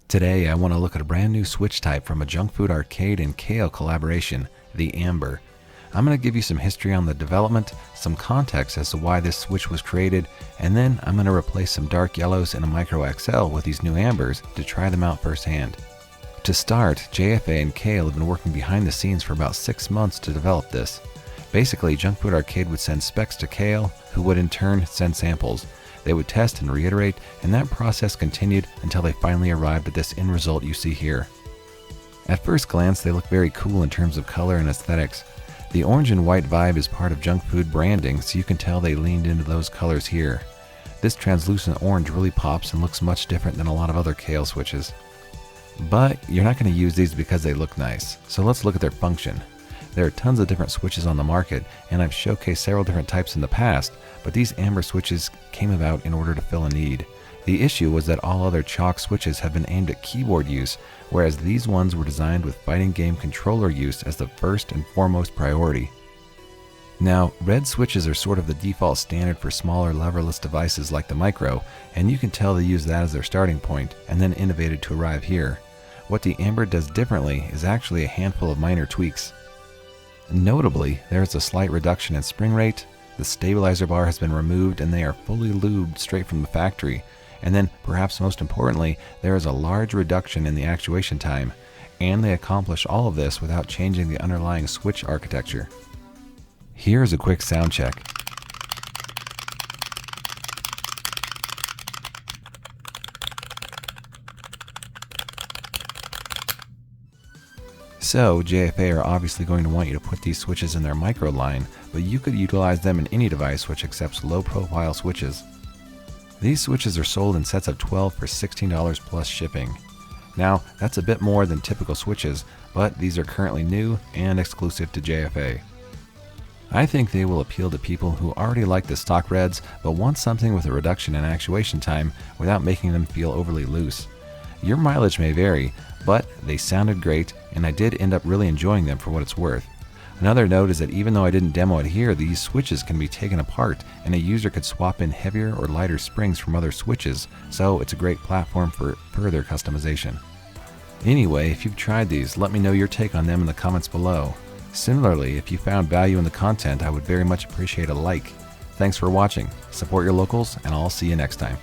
Today I want to look at a brand new switch type from a Junk Food Arcade and Kailh collaboration, the Amber. I'm going to give you some history on the development, some context as to why this switch was created, and then I'm going to replace some dark yellows in a Micro XL with these new ambers to try them out firsthand. To start, JFA and Kailh have been working behind the scenes for about 6 months to develop this. Basically, Junk Food Arcade would send specs to Kailh, who would in turn send samples. They would test and reiterate, and that process continued until they finally arrived at this end result you see here. At first glance, they look very cool in terms of color and aesthetics. The orange and white vibe is part of Junk Food branding, so you can tell they leaned into those colors here. This translucent orange really pops and looks much different than a lot of other Kailh switches. But you're not going to use these because they look nice, so let's look at their function. There are tons of different switches on the market, and I've showcased several different types in the past, but these amber switches came about in order to fill a need. The issue was that all other chalk switches have been aimed at keyboard use, whereas these ones were designed with fighting game controller use as the first and foremost priority. Now, red switches are sort of the default standard for smaller leverless devices like the Micro, and you can tell they use that as their starting point and then innovated to arrive here. What the Amber does differently is actually a handful of minor tweaks. Notably, there is a slight reduction in spring rate, the stabilizer bar has been removed and they are fully lubed straight from the factory, and then perhaps most importantly, there is a large reduction in the actuation time, and they accomplish all of this without changing the underlying switch architecture. Here's a quick sound check. So, JFA are obviously going to want you to put these switches in their Micro line, but you could utilize them in any device which accepts low-profile switches. These switches are sold in sets of 12 for $16 plus shipping. Now, that's a bit more than typical switches, but these are currently new and exclusive to JFA. I think they will appeal to people who already like the stock reds, but want something with a reduction in actuation time without making them feel overly loose. Your mileage may vary, but they sounded great, and I did end up really enjoying them for what it's worth. Another note is that even though I didn't demo it here, these switches can be taken apart, and a user could swap in heavier or lighter springs from other switches, so it's a great platform for further customization. Anyway, if you've tried these, let me know your take on them in the comments below. Similarly, if you found value in the content, I would very much appreciate a like. Thanks for watching, support your locals, and I'll see you next time.